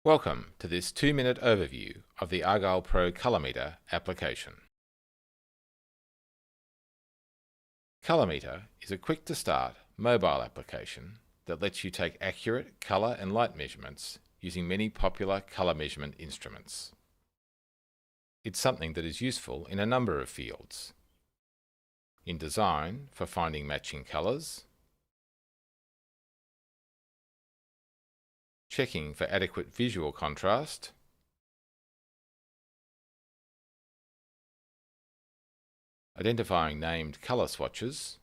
Welcome to this 2-minute overview of the ArgyllPRO ColorMeter application. ColorMeter is a quick-to-start mobile application that lets you take accurate colour and light measurements using many popular colour measurement instruments. It's something that is useful in a number of fields. In design, for finding matching colours, checking for adequate visual contrast, identifying named colour swatches,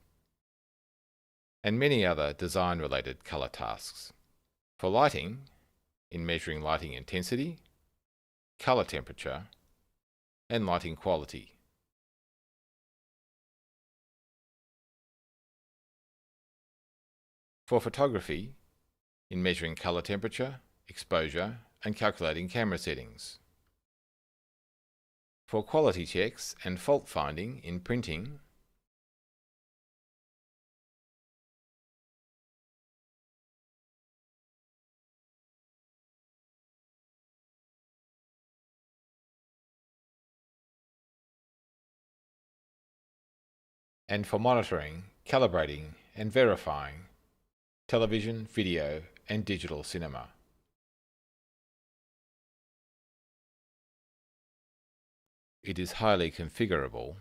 and many other design-related colour tasks. For lighting, in measuring lighting intensity, colour temperature, and lighting quality. For photography, in measuring colour temperature, exposure, and calculating camera settings. For quality checks and fault finding in printing, and for monitoring, calibrating, and verifying television, video, and digital cinema. It is highly configurable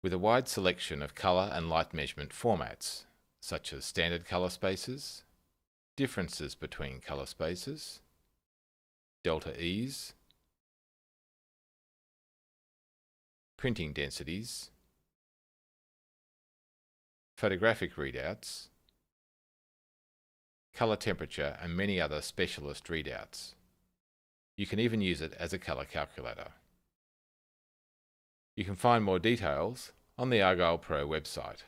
with a wide selection of colour and light measurement formats, such as standard colour spaces, differences between colour spaces, delta E's, printing densities, photographic readouts, colour temperature, and many other specialist readouts. You can even use it as a colour calculator. You can find more details on the ArgyllPRO website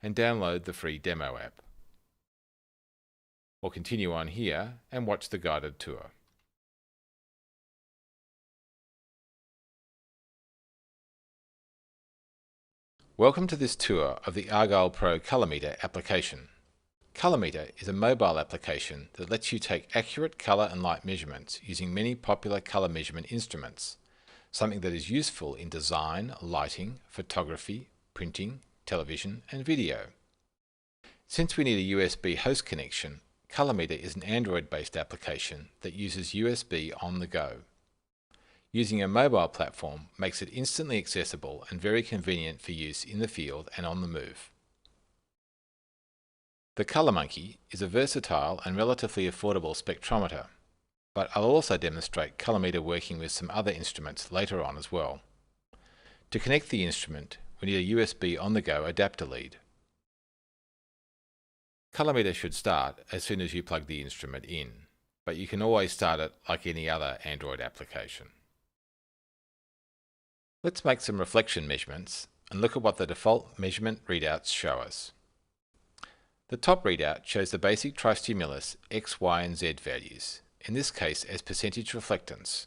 and download the free demo app, or continue on here and watch the guided tour. Welcome to this tour of the ArgyllPRO ColorMeter application. ColorMeter is a mobile application that lets you take accurate colour and light measurements using many popular colour measurement instruments, something that is useful in design, lighting, photography, printing, television, and video. Since we need a USB host connection, ColorMeter is an Android-based application that uses USB on the go. Using a mobile platform makes it instantly accessible and very convenient for use in the field and on the move. The ColorMonkey is a versatile and relatively affordable spectrometer, but I'll also demonstrate ColorMeter working with some other instruments later on as well. To connect the instrument, we need a USB on-the-go adapter lead. ColorMeter should start as soon as you plug the instrument in, but you can always start it like any other Android application. Let's make some reflection measurements and look at what the default measurement readouts show us. The top readout shows the basic tristimulus X, Y, and Z values, in this case as percentage reflectance.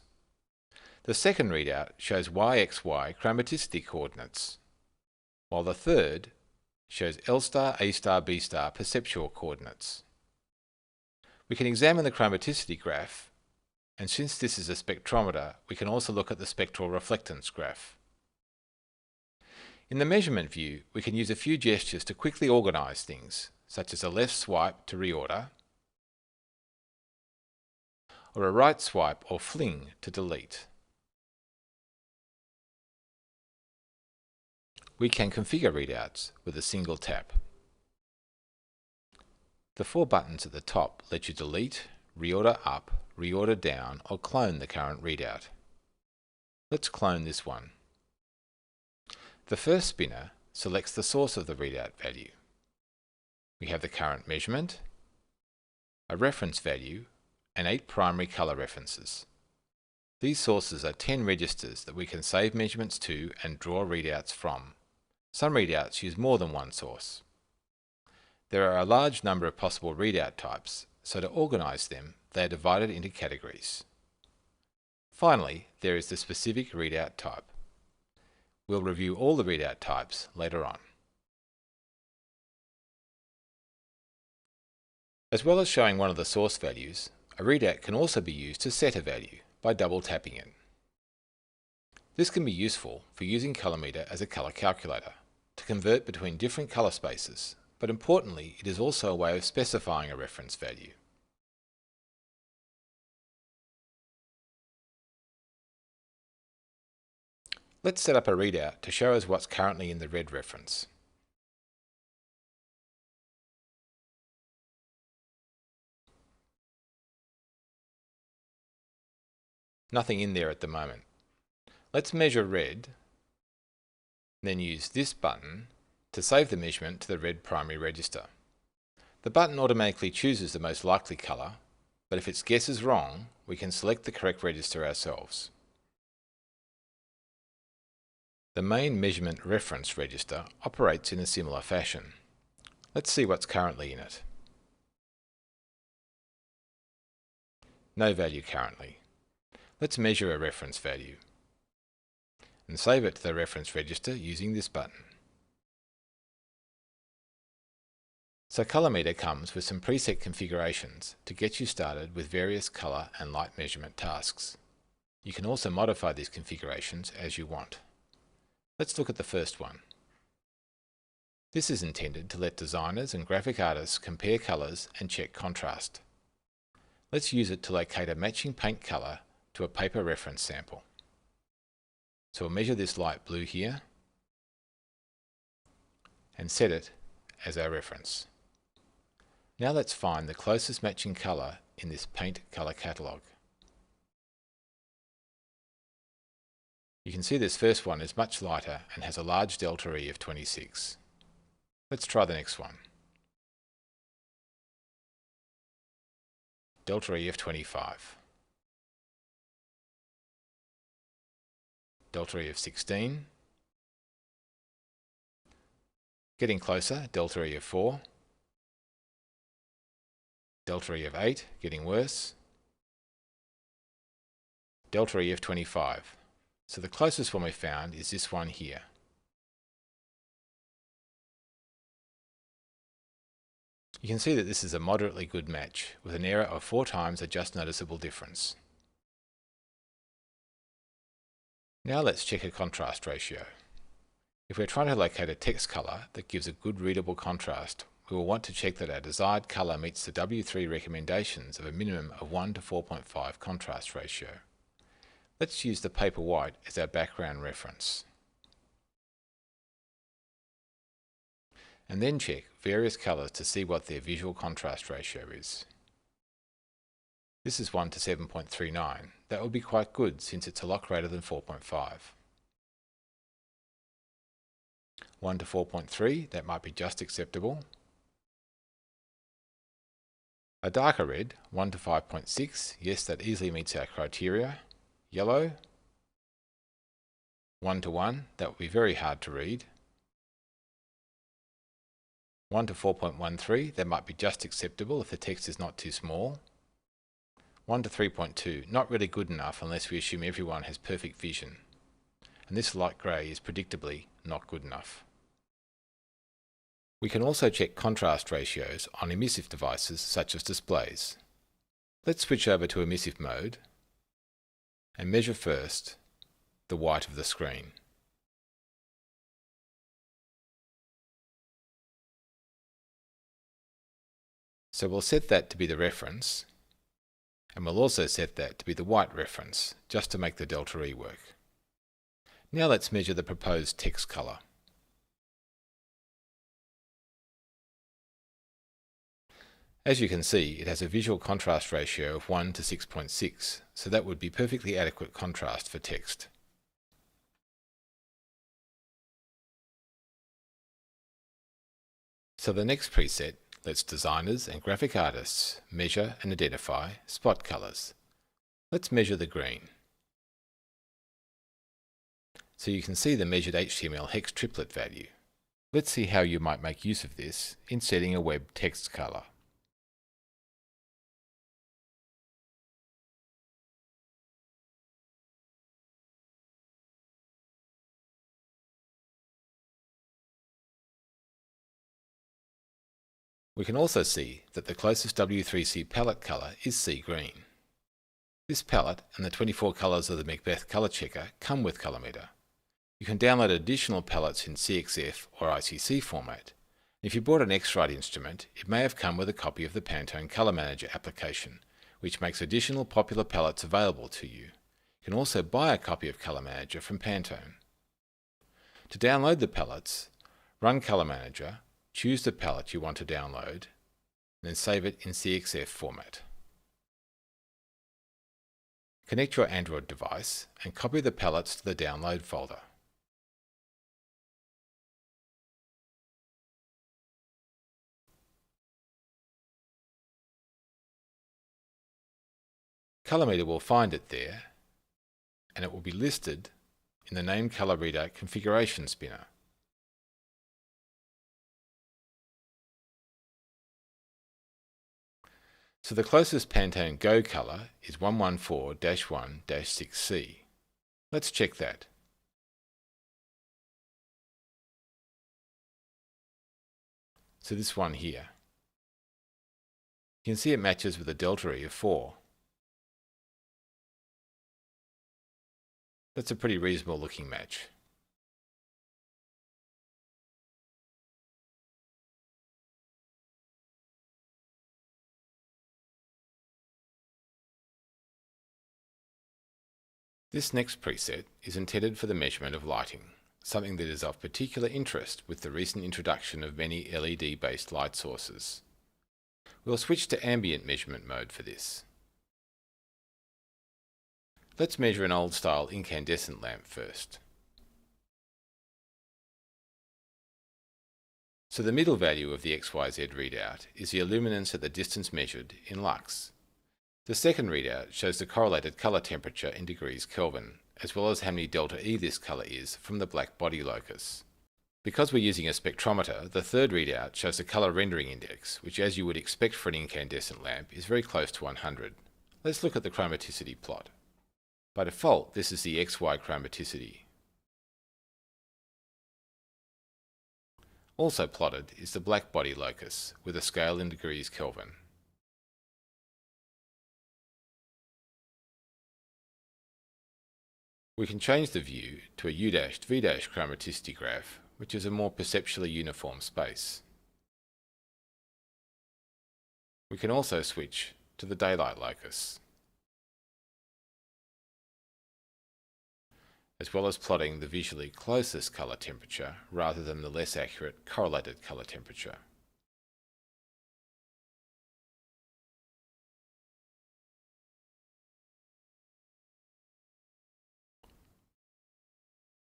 The second readout shows YXY chromaticity coordinates, while the third shows L star, A star, B star perceptual coordinates. We can examine the chromaticity graph, and since this is a spectrometer, we can also look at the spectral reflectance graph. In the measurement view, we can use a few gestures to quickly organise things, such as a left swipe to reorder, or a right swipe or fling to delete. We can configure readouts with a single tap. The 4 buttons at the top let you delete, reorder up, reorder down, or clone the current readout. Let's clone this one. The first spinner selects the source of the readout value. We have the current measurement, a reference value, and 8 primary colour references. These sources are 10 registers that we can save measurements to and draw readouts from. Some readouts use more than one source. There are a large number of possible readout types, so to organise them, they are divided into categories. Finally, there is the specific readout type. We'll review all the readout types later on. As well as showing one of the source values, a readout can also be used to set a value by double tapping it. This can be useful for using ColorMeter as a color calculator to convert between different color spaces, but importantly, it is also a way of specifying a reference value. Let's set up a readout to show us what's currently in the red reference. Nothing in there at the moment. Let's measure red, then use this button to save the measurement to the red primary register. The button automatically chooses the most likely colour, but if its guess is wrong, we can select the correct register ourselves. The main measurement reference register operates in a similar fashion. Let's see what's currently in it. No value currently. Let's measure a reference value and save it to the reference register using this button. So ColorMeter comes with some preset configurations to get you started with various colour and light measurement tasks. You can also modify these configurations as you want. Let's look at the first one. This is intended to let designers and graphic artists compare colours and check contrast. Let's use it to locate a matching paint colour to a paper reference sample. So we'll measure this light blue here and set it as our reference. Now let's find the closest matching colour in this paint colour catalogue. You can see this first one is much lighter and has a large delta E of 26. Let's try the next one. Delta E of 25. Delta E of 16. Getting closer, delta E of 4. Delta E of 8, getting worse. Delta E of 25. So the closest one we found is this one here. You can see that this is a moderately good match, with an error of 4 times a just noticeable difference. Now let's check a contrast ratio. If we're trying to locate a text colour that gives a good readable contrast, we will want to check that our desired colour meets the W3 recommendations of a minimum of 1 to 4.5 contrast ratio. Let's use the paper white as our background reference. And then check various colours to see what their visual contrast ratio is. This is 1 to 7.39. That would be quite good since it's a lot greater than 4.5. 1 to 4.3, that might be just acceptable. A darker red, 1 to 5.6, yes, that easily meets our criteria. Yellow, 1 to 1, that would be very hard to read. 1 to 4.13, that might be just acceptable if the text is not too small. 1 to 3.2, not really good enough unless we assume everyone has perfect vision. And this light grey is predictably not good enough. We can also check contrast ratios on emissive devices such as displays. Let's switch over to emissive mode and measure first the white of the screen. So we'll set that to be the reference, and we'll also set that to be the white reference, just to make the delta E work. Now let's measure the proposed text colour. As you can see, it has a visual contrast ratio of 1 to 6.6, so that would be perfectly adequate contrast for text. So the next preset lets designers and graphic artists measure and identify spot colours. Let's measure the green. So you can see the measured HTML hex triplet value. Let's see how you might make use of this in setting a web text colour. We can also see that the closest W3C palette colour is sea green. This palette and the 24 colours of the Macbeth colour checker come with ColorMeter. You can download additional palettes in CXF or ICC format. If you bought an X-Rite instrument, it may have come with a copy of the Pantone Color Manager application, which makes additional popular palettes available to you. You can also buy a copy of Color Manager from Pantone. To download the palettes, run Color Manager, choose the palette you want to download, and then save it in CXF format. Connect your Android device and copy the palettes to the download folder. ColorMeter will find it there, and it will be listed in the Name Color Readout configuration spinner. So the closest Pantone Go colour is 114-1-6C. Let's check that. So this one here. You can see it matches with a delta E of 4. That's a pretty reasonable looking match. This next preset is intended for the measurement of lighting, something that is of particular interest with the recent introduction of many LED-based light sources. We'll switch to ambient measurement mode for this. Let's measure an old-style incandescent lamp first. So the middle value of the XYZ readout is the illuminance at the distance measured in lux. The second readout shows the correlated colour temperature in degrees Kelvin, as well as how many delta E this colour is from the black body locus. Because we're using a spectrometer, the third readout shows the colour rendering index, which, as you would expect for an incandescent lamp, is very close to 100. Let's look at the chromaticity plot. By default, this is the XY chromaticity. Also plotted is the black body locus, with a scale in degrees Kelvin. We can change the view to a U-V- chromaticity graph, which is a more perceptually uniform space. We can also switch to the daylight locus, as well as plotting the visually closest colour temperature rather than the less accurate correlated colour temperature.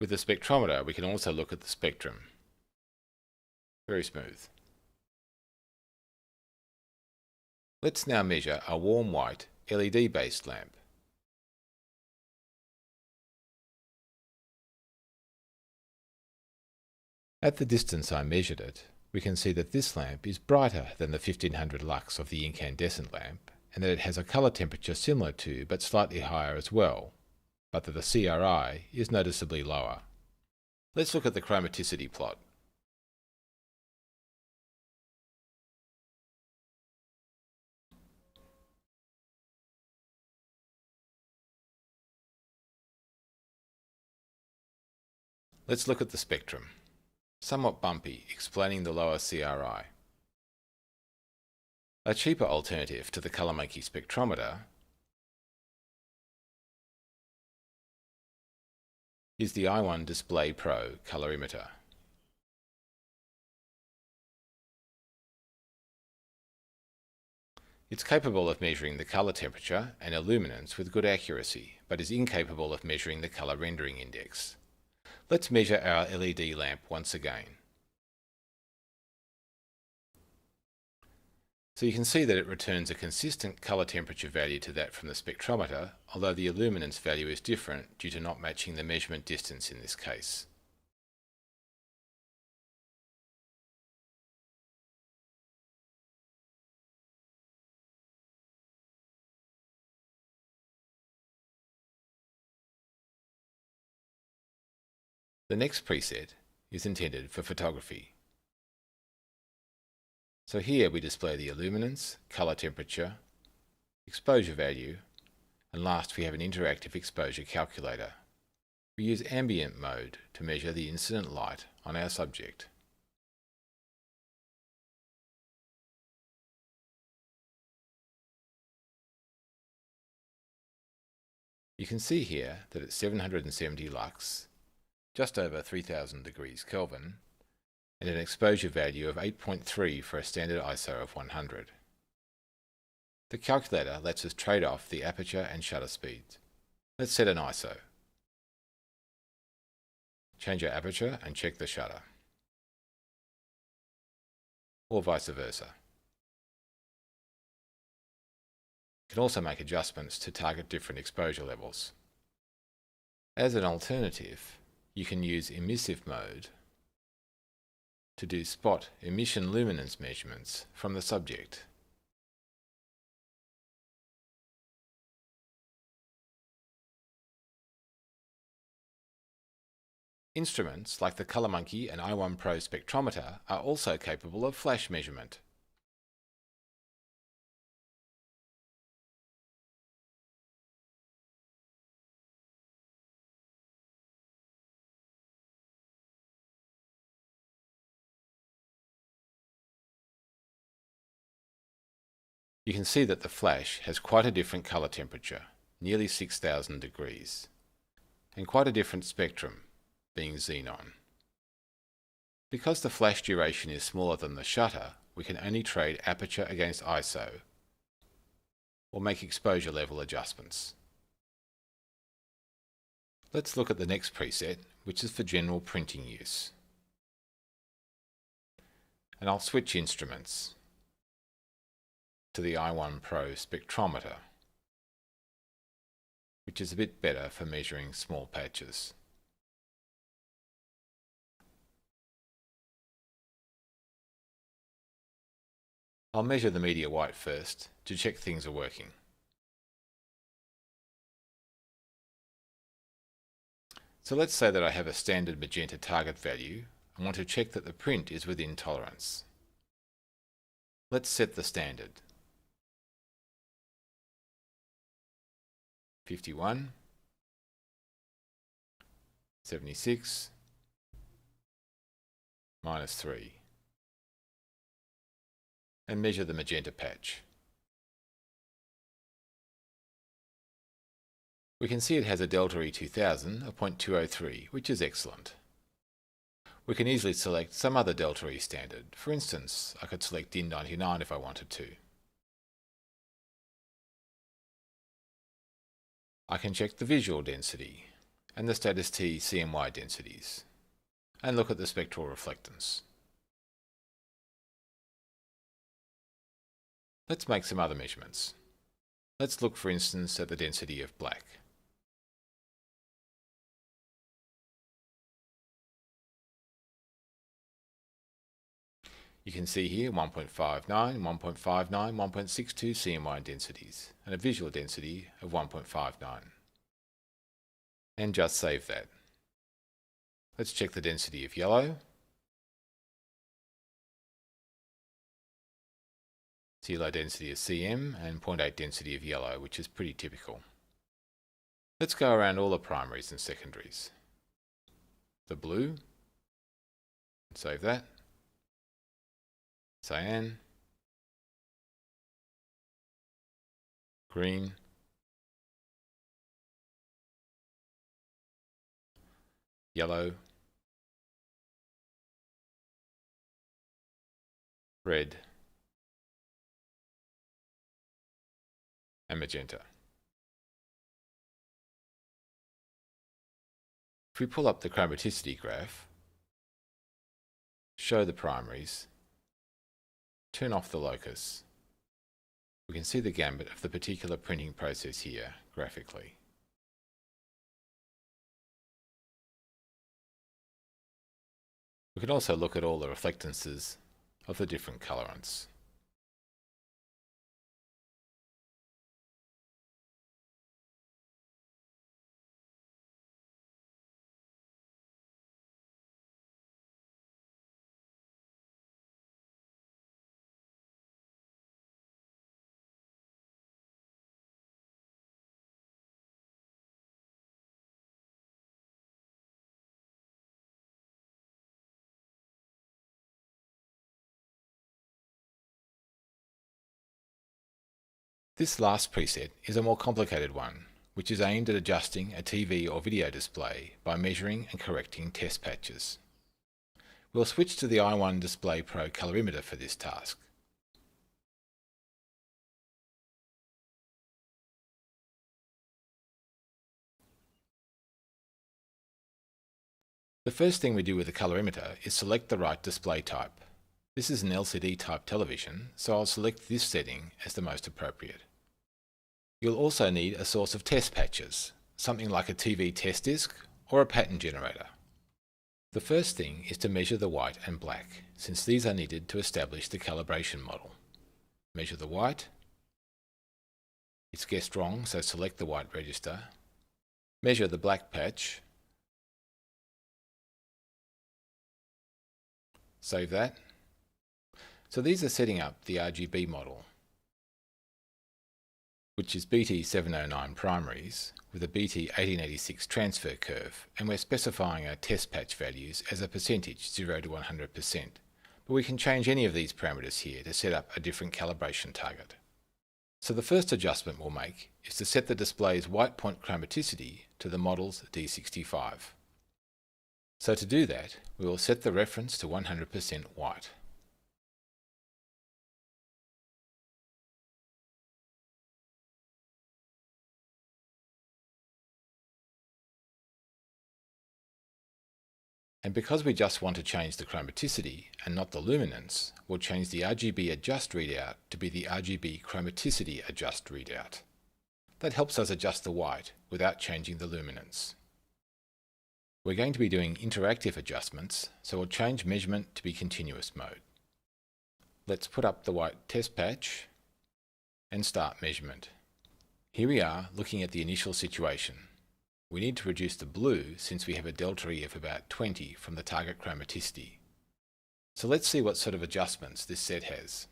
With the spectrometer, we can also look at the spectrum. Very smooth. Let's now measure a warm white LED-based lamp. At the distance I measured it, we can see that this lamp is brighter than the 1500 lux of the incandescent lamp, and that it has a colour temperature similar to, but slightly higher as well, but that the CRI is noticeably lower. Let's look at the chromaticity plot. Let's look at the spectrum. Somewhat bumpy, explaining the lower CRI. A cheaper alternative to the ColorMeter spectrometer is the i1 Display Pro colorimeter. It's capable of measuring the colour temperature and illuminance with good accuracy, but is incapable of measuring the colour rendering index. Let's measure our LED lamp once again. So you can see that it returns a consistent colour temperature value to that from the spectrometer, although the illuminance value is different due to not matching the measurement distance in this case. The next preset is intended for photography. So here we display the illuminance, color temperature, exposure value, and last we have an interactive exposure calculator. We use ambient mode to measure the incident light on our subject. You can see here that at 770 lux, just over 3000 degrees Kelvin, and an exposure value of 8.3 for a standard ISO of 100. The calculator lets us trade off the aperture and shutter speeds. Let's set an ISO. Change our aperture and check the shutter. Or vice versa. You can also make adjustments to target different exposure levels. As an alternative, you can use emissive mode to do spot emission luminance measurements from the subject. Instruments like the ColorMonkey and i1-Pro spectrometer are also capable of flash measurement. You can see that the flash has quite a different color temperature, nearly 6000 degrees, and quite a different spectrum, being xenon. Because the flash duration is smaller than the shutter, we can only trade aperture against ISO, or make exposure level adjustments. Let's look at the next preset, which is for general printing use. And I'll switch instruments to the i1-Pro spectrometer, which is a bit better for measuring small patches. I'll measure the media white first to check things are working. So let's say that I have a standard magenta target value and want to check that the print is within tolerance. Let's set the standard. 51, 76, -3, and measure the magenta patch. We can see it has a delta E2000 of 0.203, which is excellent. We can easily select some other delta E standard. For instance, I could select DIN 99 if I wanted to. I can check the visual density and the status T CMY densities, and look at the spectral reflectance. Let's make some other measurements. Let's look, for instance, at the density of black. You can see here 1.59, 1.59, 1.62 CMY densities, and a visual density of 1.59. And just save that. Let's check the density of yellow. See low density of CM and 0.8 density of yellow, which is pretty typical. Let's go around all the primaries and secondaries. The blue, save that. Cyan, green, yellow, red, and magenta. If we pull up the chromaticity graph, show the primaries, turn off the locus, we can see the gambit of the particular printing process here graphically. We can also look at all the reflectances of the different colorants. This last preset is a more complicated one, which is aimed at adjusting a TV or video display by measuring and correcting test patches. We'll switch to the ArgyllPRO ColorMeter for this task. The first thing we do with the colorimeter is select the right display type. This is an LCD type television, so I'll select this setting as the most appropriate. You'll also need a source of test patches, something like a TV test disc or a pattern generator. The first thing is to measure the white and black, since these are needed to establish the calibration model. Measure the white. It's guessed wrong, so select the white register. Measure the black patch. Save that. So these are setting up the RGB model, which is BT709 primaries with a BT1886 transfer curve, and we're specifying our test patch values as a percentage, 0 to 100%. But we can change any of these parameters here to set up a different calibration target. So the first adjustment we'll make is to set the display's white point chromaticity to the model's D65. So to do that, we will set the reference to 100% white. And because we just want to change the chromaticity and not the luminance, we'll change the RGB adjust readout to be the RGB chromaticity adjust readout. That helps us adjust the white without changing the luminance. We're going to be doing interactive adjustments, so we'll change measurement to be continuous mode. Let's put up the white test patch and start measurement. Here we are looking at the initial situation. We need to reduce the blue since we have a delta E of about 20 from the target chromaticity. So let's see what sort of adjustments this set has.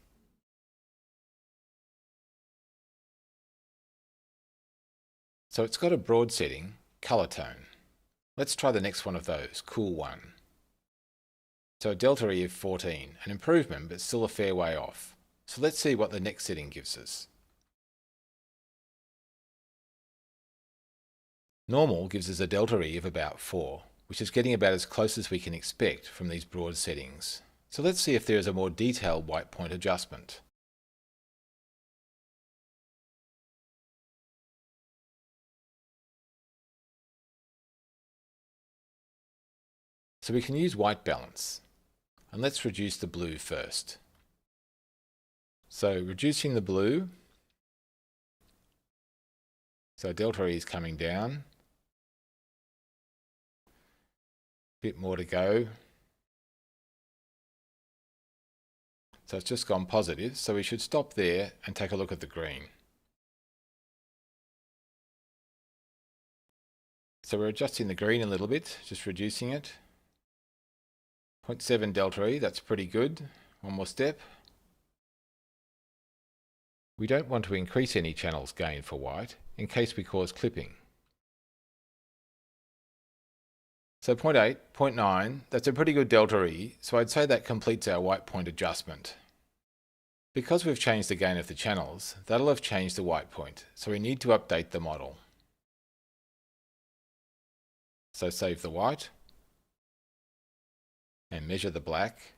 So it's got a broad setting, color tone. Let's try the next one of those, cool 1. So a delta E of 14, an improvement but still a fair way off. So let's see what the next setting gives us. Normal gives us a delta E of about 4, which is getting about as close as we can expect from these broad settings. So let's see if there is a more detailed white point adjustment. So we can use white balance, and let's reduce the blue first. So reducing the blue, so delta E is coming down, a bit more to go. So it's just gone positive, so we should stop there and take a look at the green. So we're adjusting the green a little bit, just reducing it. 0.7 delta E, that's pretty good. One more step. We don't want to increase any channels gain for white in case we cause clipping. So 0.8, 0.9, that's a pretty good delta E, so I'd say that completes our white point adjustment. Because we've changed the gain of the channels, that'll have changed the white point, so we need to update the model. So save the white, and measure the black,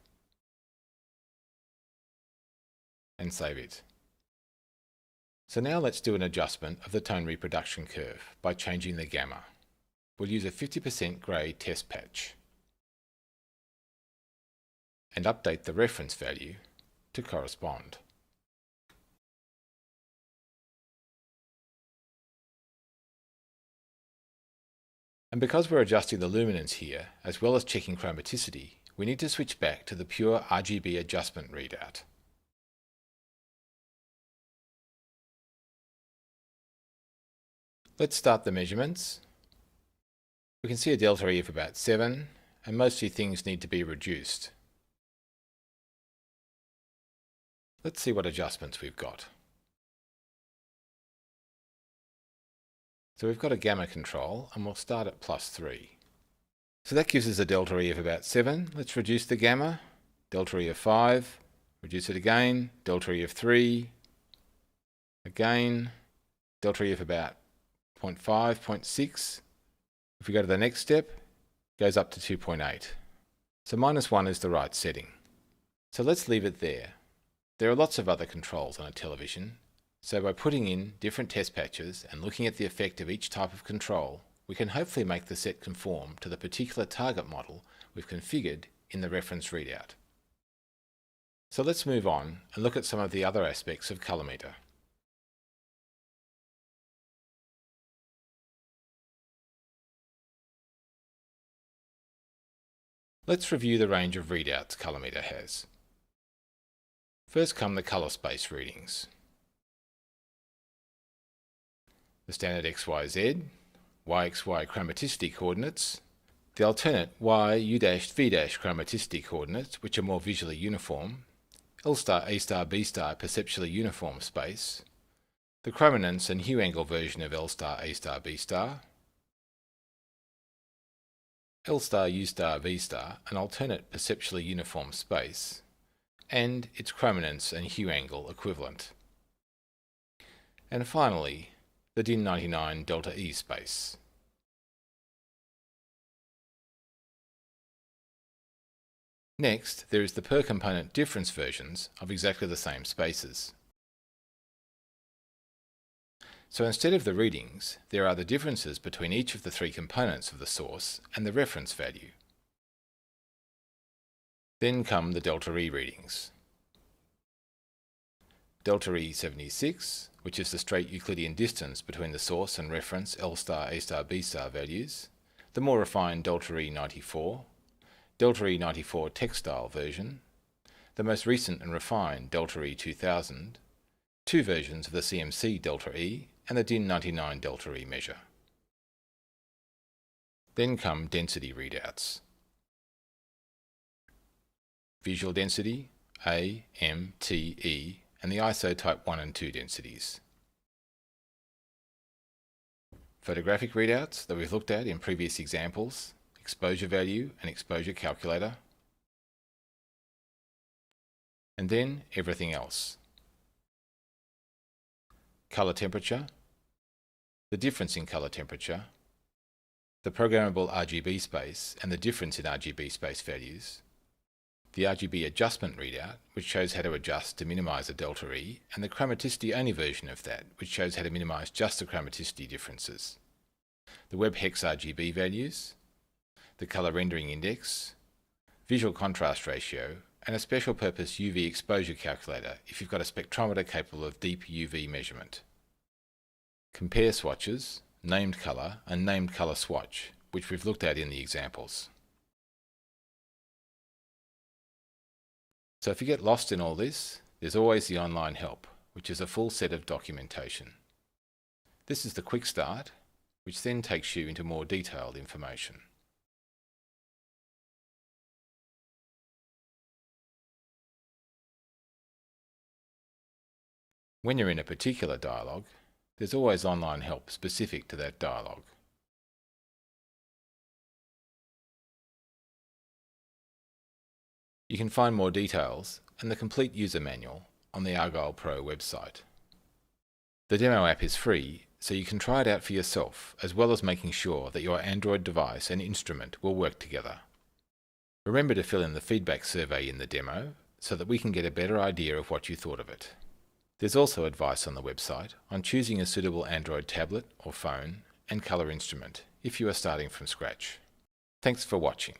and save it. So now let's do an adjustment of the tone reproduction curve by changing the gamma. We'll use a 50% grey test patch and update the reference value to correspond. And because we're adjusting the luminance here, as well as checking chromaticity, we need to switch back to the pure RGB adjustment readout. Let's start the measurements. We can see a delta E of about 7, and mostly things need to be reduced. Let's see what adjustments we've got. So we've got a gamma control, and we'll start at +3. So that gives us a delta E of about 7. Let's reduce the gamma. Delta E of 5. Reduce it again. Delta E of 3. Again, delta E of about 0.5, 0.6. If we go to the next step, it goes up to 2.8. So -1 is the right setting. So let's leave it there. There are lots of other controls on a television, so by putting in different test patches and looking at the effect of each type of control, we can hopefully make the set conform to the particular target model we've configured in the reference readout. So let's move on and look at some of the other aspects of ColorMeter. Let's review the range of readouts ColorMeter has. First come the color space readings. The standard XYZ, YXY chromaticity coordinates, the alternate Y-U-V' chromaticity coordinates, which are more visually uniform, L star, A star, B star perceptually uniform space, the chrominance and hue angle version of L star, A star, B star, L star, U star, V star, an alternate perceptually uniform space, and its chrominance and hue angle equivalent. And finally, the DIN 99 delta E space. Next, there is the per component difference versions of exactly the same spaces. So instead of the readings, there are the differences between each of the three components of the source and the reference value. Then come the delta E readings. Delta E 76, which is the straight Euclidean distance between the source and reference L star, A star, B star values, the more refined delta E 94, delta E 94 textile version, the most recent and refined delta E 2000, two versions of the CMC delta E and the DIN 99 delta E measure. Then come density readouts. Visual density, A, M, T, E, and the ISO type 1 and 2 densities. Photographic readouts that we've looked at in previous examples, exposure value and exposure calculator, and then everything else. Color temperature, the difference in color temperature, the programmable RGB space and the difference in RGB space values, the RGB adjustment readout, which shows how to adjust to minimize a delta E, and the chromaticity only version of that, which shows how to minimize just the chromaticity differences, the web hex RGB values, the color rendering index, visual contrast ratio, and a special purpose UV exposure calculator if you've got a spectrometer capable of deep UV measurement. Compare swatches, named color, and named color swatch, which we've looked at in the examples. So if you get lost in all this, there's always the online help, which is a full set of documentation. This is the quick start, which then takes you into more detailed information. When you're in a particular dialogue, there's always online help specific to that dialogue. You can find more details and the complete user manual on the ArgyllPRO website. The demo app is free, so you can try it out for yourself, as well as making sure that your Android device and instrument will work together. Remember to fill in the feedback survey in the demo, so that we can get a better idea of what you thought of it. There's also advice on the website on choosing a suitable Android tablet or phone and color instrument if you are starting from scratch. Thanks for watching.